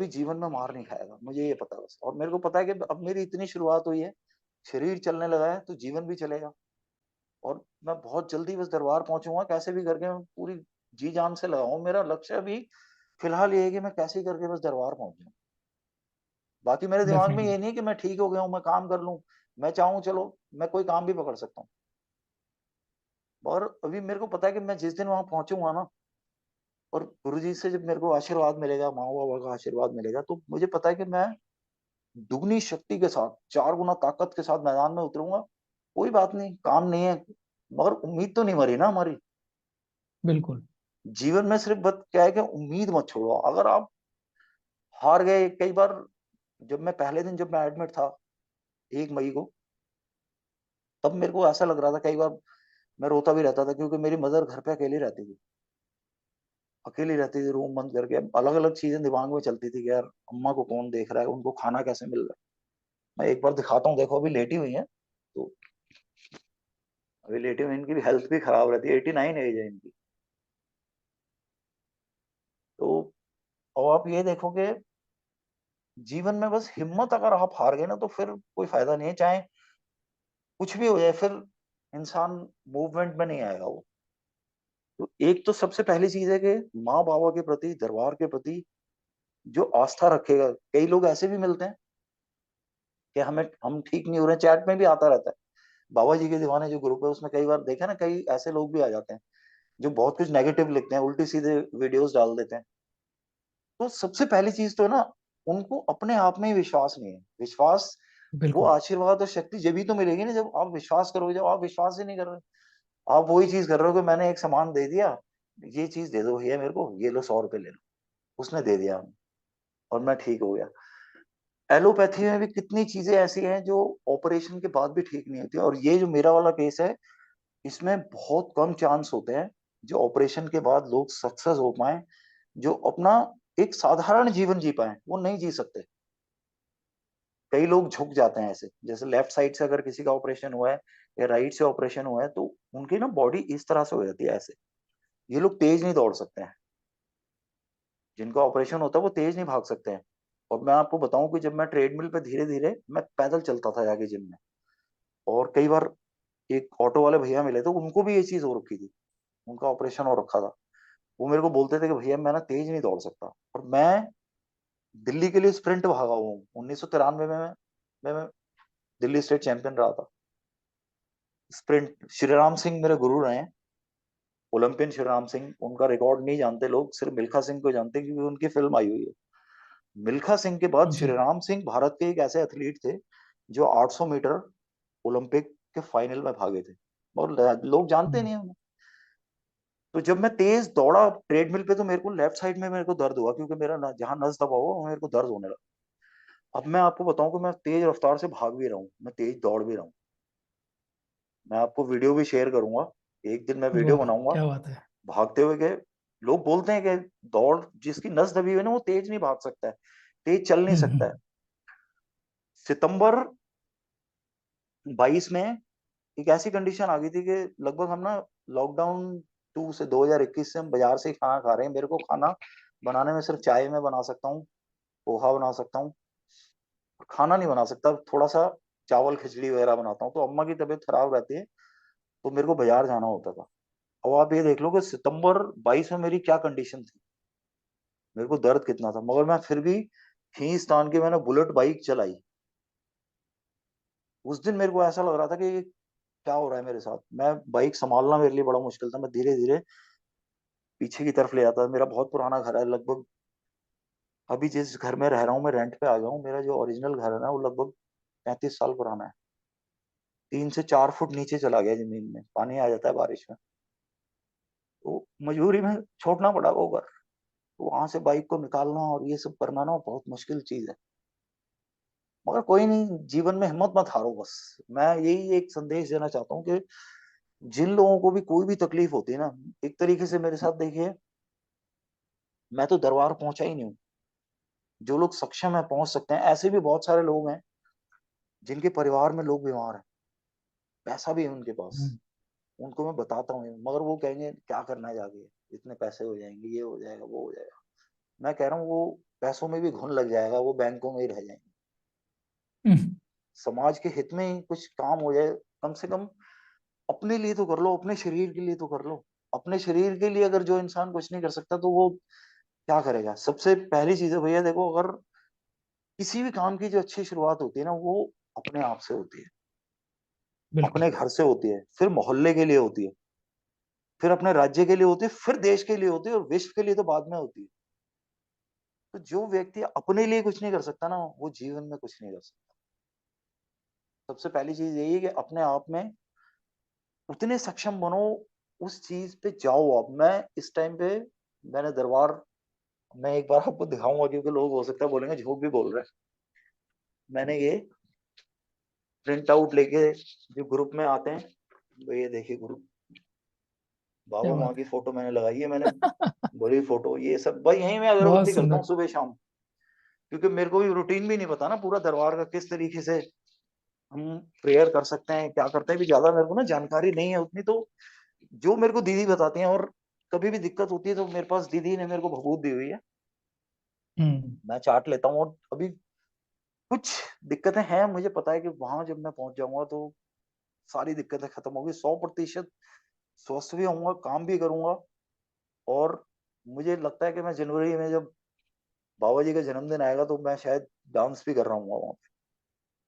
भी जीवन में मार नहीं खाएगा, मुझे ये पता है बस। और मेरे को पता है कि अब मेरी इतनी शुरुआत हुई है, शरीर चलने लगा है तो जीवन भी चलेगा। और मैं बहुत जल्दी बस दरबार पहुंचूंगा, कैसे भी करके मैं पूरी जी जान से लगाऊं। मेरा लक्ष्य अभी फिलहाल ये है कि मैं कैसे ही करके बस दरबार पहुंच जाऊं। बाकी मेरे दिमाग में डेफिनेटली। ये नहीं कि मैं ठीक हो गया हूँ, मैं काम कर लूं। मैं चाहूँ चलो मैं कोई काम भी पकड़ सकता हूँ। और अभी मेरे को पता है कि मैं जिस दिन वहां पहुंचूंगा ना, और गुरुजी से जब मेरे को आशीर्वाद मिलेगा, माँ बाबा का आशीर्वाद मिलेगा, तो मुझे पता है कि मैं दुगनी शक्ति के साथ, 4 गुना ताकत के साथ मैदान में उतरूंगा। कोई बात नहीं, काम नहीं है, मगर उम्मीद तो नहीं मरी ना हमारी। बिल्कुल। जीवन में सिर्फ बस क्या है कि उम्मीद मत छोड़ो। अगर आप हार गए कई बार, जब मैं पहले दिन जब मैं एडमिट था 1 मई को, तब मेरे को ऐसा लग रहा था कई बार, मैं रोता भी रहता था क्योंकि मेरी मदर घर पे अकेली रहती थी। अकेली रहती थी, रूम बंद करके। अलग अलग चीजें दिमाग में चलती थी कि यार अम्मा को कौन देख रहा है, उनको खाना कैसे मिल रहा है। मैं एक बार दिखाता हूँ, देखो अभी लेटी हुई है। तो अभी लेटी हुई, इनकी भी हेल्थ भी खराब रहती है, 89 एज है इनकी। तो अब आप ये देखो कि जीवन में बस हिम्मत, अगर आप हार गए ना तो फिर कोई फायदा नहीं है, चाहे कुछ भी हो जाए, फिर इंसान मूवमेंट में नहीं आएगा वो। तो एक तो सबसे पहली चीज है कि माँ बाबा के प्रति, दरबार के प्रति जो आस्था रखेगा। कई लोग ऐसे भी मिलते हैं कि हमें, हम ठीक नहीं हो रहे, चैट में भी आता रहता है। बाबा जी के दीवाने जो ग्रुप है उसमें कई बार देखा ना, कई ऐसे लोग भी आ जाते हैं जो बहुत कुछ नेगेटिव लिखते हैं, उल्टी सीधे वीडियोस डाल देते हैं। तो सबसे पहली चीज तो है ना, उनको अपने आप में ही विश्वास नहीं है। विश्वास, वो बिल्कुल। आशीर्वाद और शक्ति जब भी तो मिलेगी ना जब आप विश्वास करोगे। जब आप विश्वास ही नहीं कर रहे, आप वही चीज कर रहे हो कि मैंने एक सामान दे दिया, ये चीज दे दो भैया मेरे को, ये लो 100 रुपए ले लो। उसने दे दिया और मैं ठीक हो गया। एलोपैथी में भी कितनी चीजें ऐसी हैं जो ऑपरेशन के बाद भी ठीक नहीं होती, और ये जो मेरा वाला केस है, इसमें बहुत कम चांस होते हैं जो ऑपरेशन के बाद लोग सक्सेस हो पाए, जो अपना एक साधारण जीवन जी पाए, वो नहीं जी सकते। कई लोग झुक जाते हैं ऐसे, जैसे लेफ्ट साइड से अगर किसी का ऑपरेशन हुआ है या राइट से ऑपरेशन हुआ है, तो उनकी ना बॉडी इस तरह से हो जाती है ऐसे। ये लोग तेज नहीं दौड़ सकते हैं, जिनका ऑपरेशन होता है वो तेज नहीं भाग सकते हैं। और मैं आपको बताऊं कि जब मैं ट्रेडमिल पे धीरे धीरे मैं पैदल चलता था जाके जिम में, और कई बार एक ऑटो वाले भैया मिले तो उनको भी ये चीज हो रखी थी, उनका ऑपरेशन हो रखा था। वो मेरे को बोलते थे कि भैया मैं ना तेज नहीं दौड़ सकता। और मैं दिल्ली के लिए स्प्रिंट भागा हुआ हूँ 1993 में। मैं दिल्ली स्टेट चैंपियन रहा था स्प्रिंट। श्रीराम सिंह मेरे गुरु रहे हैं, ओलंपियन श्रीराम सिंह। उनका रिकॉर्ड नहीं जानते लोग, सिर्फ मिल्खा सिंह को जानते हैं क्योंकि उनकी फिल्म आई हुई है। मिल्खा सिंह के बाद जी। श्रीराम सिंह भारत के एक ऐसे एथलीट थे जो 800 मीटर ओलंपिक के फाइनल में भागे थे, और लोग जानते हम्म। नहीं उन्हें। तो जब मैं तेज दौड़ा ट्रेडमिल पे, तो मेरे को लेफ्ट साइड में मेरे को दर्द हुआ, क्योंकि मेरा जहां नस दबा हुआ वहाँ मेरे को दर्द होने लगा। अब मैं आपको बताऊं कि मैं तेज रफ्तार से भाग भी रहा हूँ, मैं तेज दौड़ भी रहा हूँ। मैं आपको वीडियो भी शेयर करूंगा, एक दिन मैं वीडियो वाह, बनाऊंगा क्या बात है। भागते हुए के। लोग बोलते हैं कि दौड़, जिसकी नस दबी हुई है ना वो तेज नहीं भाग सकता है, तेज चल नहीं सकता है। हम्म। सितंबर 22 में एक ऐसी कंडीशन आ गई थी कि लगभग हम ना लॉकडाउन 2 से 2021 से हम बाजार से ही खाना खा रहे हैं। मेरे को खाना बनाने में सिर्फ चाय में बना सकता हूँ, पोहा बना सकता हूँ, खाना नहीं बना सकता। थोड़ा सा चावल खिचड़ी वगैरह बनाता हूँ। तो अम्मा की तबीयत खराब रहती है तो मेरे को बाजार जाना होता था। अब आप ये देख लो कि सितंबर 22 में मेरी क्या कंडीशन थी, मेरे को दर्द कितना था, मगर मैं फिर भी खींच तान के मैंने बुलेट बाइक चलाई। उस दिन मेरे को ऐसा लग रहा था कि ये क्या हो रहा है मेरे साथ। मैं बाइक संभालना मेरे लिए बड़ा मुश्किल था, मैं धीरे धीरे पीछे की तरफ ले आता था। मेरा बहुत पुराना घर है, लगभग अभी जिस घर में रह रहा हूँ मैं रेंट पे आ गया हूँ, मेरा जो ओरिजिनल घर है ना वो लगभग 35 साल पुराना है। 3 से 4 फुट नीचे चला गया जमीन में, पानी आ जाता है बारिश में। तो मजबूरी में छोड़ना पड़ा वो घर। तो वहां से बाइक को निकालना और ये सब करना ना बहुत मुश्किल चीज है। मगर कोई नहीं, जीवन में हिम्मत मत हारो बस। मैं यही एक संदेश देना चाहता हूँ कि जिन लोगों को भी कोई भी तकलीफ होती है ना, एक तरीके से मेरे साथ देखिए, मैं तो दरबार पहुंचा ही नहीं हूँ। जो लोग सक्षम है पहुंच सकते हैं, ऐसे भी बहुत सारे लोग हैं जिनके परिवार में लोग बीमार हैं, पैसा भी है उनके पास, हम्म। उनको मैं बताता हूँ, मगर वो कहेंगे क्या करना है जाके, इतने पैसे हो जाएंगे, ये हो जाएगा, वो हो जाएगा। मैं कह रहा हूँ वो पैसों में भी घुन लग जाएगा, वो बैंकों में ही रह जाएंगे। हम्म, समाज के हित में ही कुछ काम हो जाए, कम से कम अपने लिए तो कर लो, अपने शरीर के लिए तो कर लो। अपने शरीर के लिए अगर जो इंसान कुछ नहीं कर सकता तो वो क्या करेगा? सबसे पहली चीज है भैया, देखो, अगर किसी भी काम की जो अच्छी शुरुआत होती है ना, वो अपने आप से होती है, बिल्कुल। अपने घर से होती है, फिर मोहल्ले के लिए होती है, फिर अपने राज्य के लिए होती है, फिर देश के लिए होती है, और विश्व के लिए तो बाद में होती है। तो जो व्यक्ति अपने लिए कुछ नहीं कर सकता ना, वो जीवन में कुछ नहीं कर सकता। सबसे पहली चीज यही है कि अपने आप में उतने सक्षम बनो, उस चीज पे जाओ। अब मैं इस टाइम पे, मैंने दरबार, मैं एक बार आपको दिखाऊंगा, क्योंकि लोग हो सकता है बोलेंगे झूठ भी बोल रहे हैं। मैंने ये प्रिंट आउट लेके, जो ग्रुप में आते हैं, तो ये देखिए ग्रुप, क्या बाबा माँ बात की है। फोटो मैंने लगाई है, मैंने बड़ी फोटो, ये सब भाई यहीं मैं बहुत अगरबत्ती करता हूँ सुंदर। सुबह शाम। क्योंकि मेरे को भी रूटीन भी नहीं पता ना पूरा दरबार का, किस तरीके से हम प्रेयर कर सकते हैं, क्या करते हैं, भी ज्यादा मेरे को ना जानकारी नहीं है उतनी। तो जो मेरे को दीदी बताती हैं, और कभी भी दिक्कत होती है तो मेरे पास दीदी ने मेरे को भभूत दी हुई है, हम्म। मैं चाट लेता हूँ। और अभी कुछ दिक्कतें हैं, मुझे पता है कि वहां जब मैं पहुंच जाऊंगा तो सारी दिक्कतें खत्म होगी, 100% स्वस्थ भी होऊंगा, काम भी करूंगा। और मुझे लगता है कि मैं जनवरी में जब बाबा जी का जन्मदिन आएगा तो मैं शायद डांस भी कर रहा हूँ वहां पे।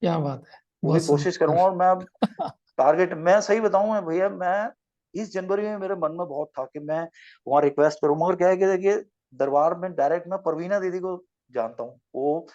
क्या बात है। पूरी बहुत कोशिश करूंगा। सुंदर। और मैं अब टारगेट, मैं सही बताऊं मैं भैया, मैं इस जनवरी में मेरे मन में बहुत था कि मैं वहां रिक्वेस्ट करूं, मगर क्या है कि देखिए, दरबार में डायरेक्ट मैं परवीना दीदी को जानता हूँ, वो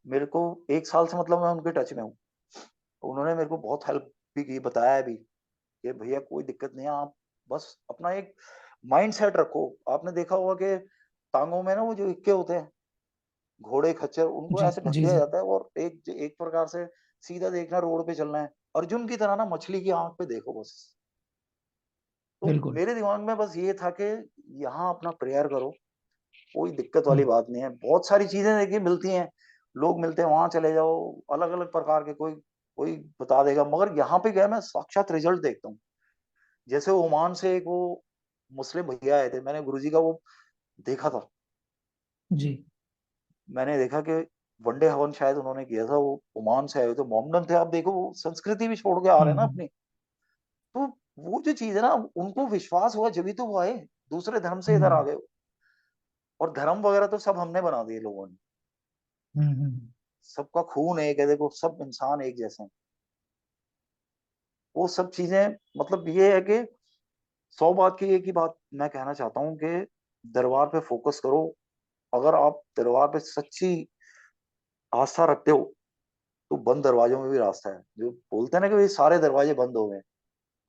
मेरे को 1 साल से मतलब मैं उनके टच में हूँ। तो उन्होंने मेरे को बहुत हेल्प भी की, बताया भी कि भैया कोई दिक्कत नहीं है, आप बस अपना एक माइंड सेट रखो। आपने देखा होगा कि टांगों में ना वो जो इक्के होते हैं, घोड़े खच्चर, उनको जी ऐसे ढक जी दिया जी। जाता है, और एक एक प्रकार से सीधा देखना, रोड पे चलना है, अर्जुन की तरह ना मछली की आंख पे देखो बस। तो बिल्कुल। मेरे दिमाग में बस ये था कि यहाँ अपना प्रेयर करो, कोई दिक्कत वाली हम्म बात नहीं है। बहुत सारी चीजें देखिए मिलती हैं, लोग मिलते हैं, वहां चले जाओ, अलग अलग प्रकार के, कोई कोई बता देगा, मगर यहाँ पे गया मैं साक्षात रिजल्ट देखता हूँ। जैसे ओमान से एक वो मुस्लिम भैया आए थे, मैंने गुरुजी का वो देखा था। जी। मैंने देखा कि वनडे हवन शायद उन्होंने किया था, वो ओमान से आए हुए थे, मोमडन थे। आप देखो, वो संस्कृति भी छोड़ के आ रहे हैं ना हम्म। अपनी। तो वो जो चीज है ना, उनको विश्वास हुआ जब भी तो वो आए, दूसरे धर्म से इधर आ हम्म गए। और धर्म वगैरह तो सब हमने बना दिए लोगों ने। हम्म। सबका खून एक है, देखो सब इंसान एक जैसे हैं। वो सब चीजें, मतलब ये है कि 100 बात की एक ही बात मैं कहना चाहता हूँ कि दरबार पे फोकस करो। अगर आप दरबार पे सच्ची आस्था रखते हो तो बंद दरवाजों में भी रास्ता है। जो बोलते हैं ना कि ये सारे दरवाजे बंद हो गए,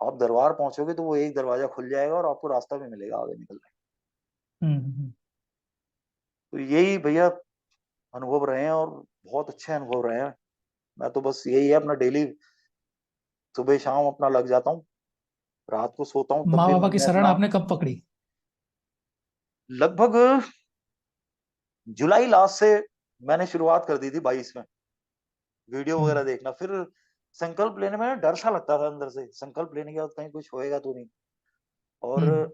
आप दरबार पहुंचोगे तो वो एक दरवाजा खुल जाएगा और आपको रास्ता भी मिलेगा आगे निकलने का। हम्म। तो यही भैया अनुभव रहे हैं, और बहुत अच्छे अनुभव रहे हैं। मैं तो बस यही है, अपना डेली सुबह शाम अपना लग जाता हूँ, रात को सोता हूँ तब माँ भी बाबा मन की में शरण अपना, आपने कब पकड़ी? लगभग जुलाई लास्ट से मैंने शुरुआत कर दी थी, 22 में वीडियो हम्म वगैरह देखना। फिर संकल्प लेने में ना डर सा लगता था अंदर से, संकल्प लेने के बाद कहीं कुछ होएगा तो नहीं। और हम्म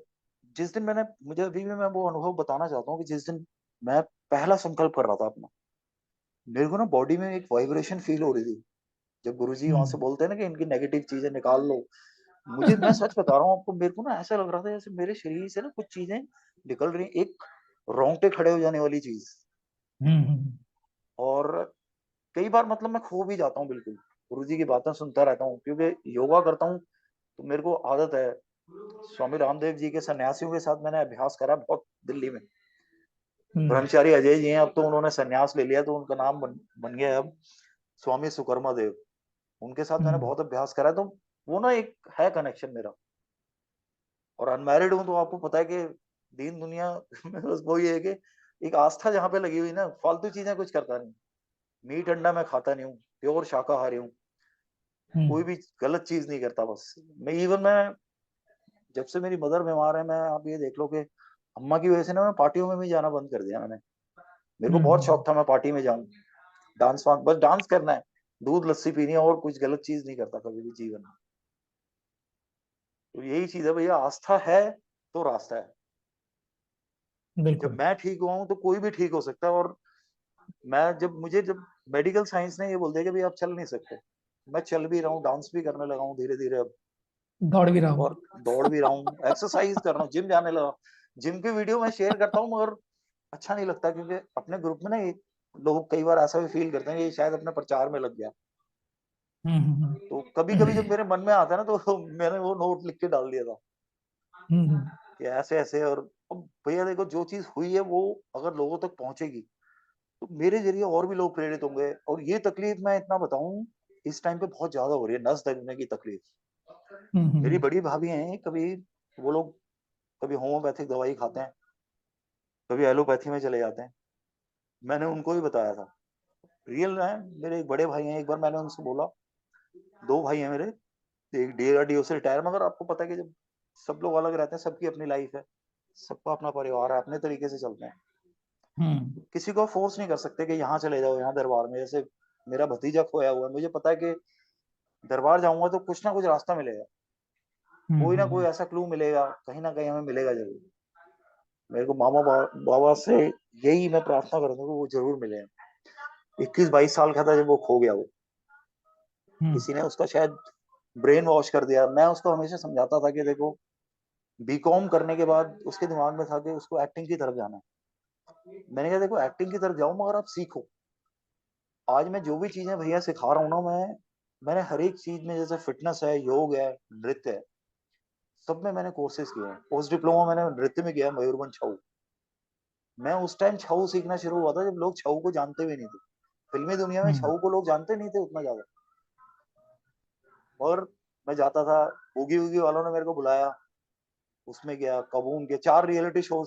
जिस दिन मैंने, मुझे अभी भी मैं वो अनुभव बताना चाहता हूँ कि जिस दिन मैं पहला संकल्प कर रहा था अपना, मेरे को ना बॉडी में एक वाइब्रेशन फील हो रही थी। जब गुरुजी वहां से हम्म। बोलते हैं ना कि इनकी नेगेटिव चीजें निकाल लो, मुझे, मैं सच बता रहा हूँ आपको, मेरे को ना ऐसा लग रहा था जैसे मेरे शरीर से ना कुछ चीजें निकल रही, एक रोंगटे खड़े हो जाने वाली चीज। हम्म। और कई बार मतलब मैं खो भी जाता हूँ बिल्कुल, गुरुजी की बातें सुनता रहता हूँ, क्योंकि योगा करता हूँ तो मेरे को आदत है। स्वामी रामदेव जी के सन्यासियों के साथ मैंने अभ्यास करा बहुत दिल्ली में। हम्म ब्रह्मचारी अजय जी हैं, अब तो उन्होंने सन्यास ले लिया, तो उनका नाम बन गया है अब स्वामी सुकर्मा देव। उनके साथ मैंने हम्म। बहुत अभ्यास करा है, तो वो ना एक है कनेक्शन मेरा। और अनमैरिड हूँ तो आपको पता है कि दीन दुनिया में बस वही है कि एक आस्था जहाँ पे लगी हुई ना, फालतू चीजें कुछ करता नहीं। मीट अंडा मैं खाता नहीं हूँ, प्योर शाकाहारी हूँ, कोई हम्म। भी गलत चीज नहीं करता। बस मैं जब से मेरी मदर बीमार है, मैं, आप ये देख लो कि अम्मा की वजह से ना मैं पार्टियों में भी जाना बंद कर दिया मैंने। मेरे को बहुत हम्म। शौक था मैं पार्टी में जाऊं, डांस वांस, बस डांस करना है, दूध लस्सी पीनी है, और कुछ गलत चीज नहीं करता कभी भी जीवन में। तो यही चीज है भैया, आस्था है तो रास्ता है। जब बिल्कुल। मैं ठीक हुआ हूं तो कोई भी ठीक हो सकता है। और जब मेडिकल साइंस ने ये बोल दिया कि भाई आप चल नहीं सकते, मैं चल भी रहा हूँ, डांस भी करने लगा हूँ धीरे धीरे अब, दौड़ भी रहा हूँ। और दौड़ भी रहा हूँ, एक्सरसाइज कर रहा हूँ, जिम जाने लगा। जिम की वीडियो मैं शेयर करता हूँ, मगर अच्छा नहीं लगता, क्योंकि अपने ग्रुप में ना लोग कई बार ऐसा भी फील करते हैं कि शायद अपने प्रचार में लग गया। हम्म तो कभी कभी जब मेरे मन में आता है ना, तो मैंने वो नोट लिख के डाल दिया था हम्म कि ऐसे ऐसे। और अब भैया देखो, जो चीज हुई है वो अगर लोगों तक पहुंचेगी तो मेरे जरिए और भी लोग प्रेरित होंगे। और ये तकलीफ मैं इतना बताऊं, इस टाइम पे बहुत ज्यादा हो रही है, नस दबने की तकलीफ। मेरी हम्म बड़ी भाभी हैं, कभी वो लोग कभी होम्योपैथिक दवाई खाते हैं, कभी एलोपैथी में चले जाते हैं। मैंने उनको भी बताया था, रियल है। मेरे एक बड़े भाई हैं, एक बार मैंने उनसे बोला, दो भाई हैं मेरे, एक डीआरडीओ से रिटायर, मगर आपको पता है कि जब सब लोग अलग रहते हैं, सबकी अपनी लाइफ है, सबका अपना परिवार है, अपने तरीके से चलते हैं, हम्म किसी को फोर्स नहीं कर सकते कि यहाँ चले जाओ, यहाँ दरबार में। जैसे मेरा भतीजा खोया हुआ है, मुझे पता है कि दरबार जाऊंगा तो कुछ ना कुछ रास्ता मिलेगा, कोई ना कोई हम्म ऐसा क्लू मिलेगा, कहीं ना कहीं हमें मिलेगा जरूर। मेरे को बाबा से यही मैं प्रार्थना करूंगा कि वो जरूर मिले। 21-22 साल का था जब वो खो गया। वो हम्म किसी ने उसका शायद ब्रेन वॉश कर दिया। मैं उसको हमेशा समझाता था कि देखो, बीकॉम करने के बाद उसके दिमाग में था कि उसको एक्टिंग की तरफ जाना है। मैंने कहा देखो, एक्टिंग की तरफ जाओ, मगर आप सीखो। आज मैं जो भी चीजें भैया सिखा रहा हूँ ना, मैंने हर एक चीज में, जैसे फिटनेस है, योग है, नृत्य है, सब में मैंने कोर्सेज किए हैं। पोस्ट डिप्लोमा मैंने नृत्य में किया, मयूरभंज छऊ। मैं उस टाइम छऊ सीखना शुरू हुआ था जब लोग छऊ को जानते भी नहीं थे। फिल्मी दुनिया में हम्म छऊ को लोग जानते नहीं थे उतना ज्यादा। और मैं जाता था, बूगी वूगी वालों ने मेरे को बुलाया, उसमें गया, कबून के 4 रियलिटी शोज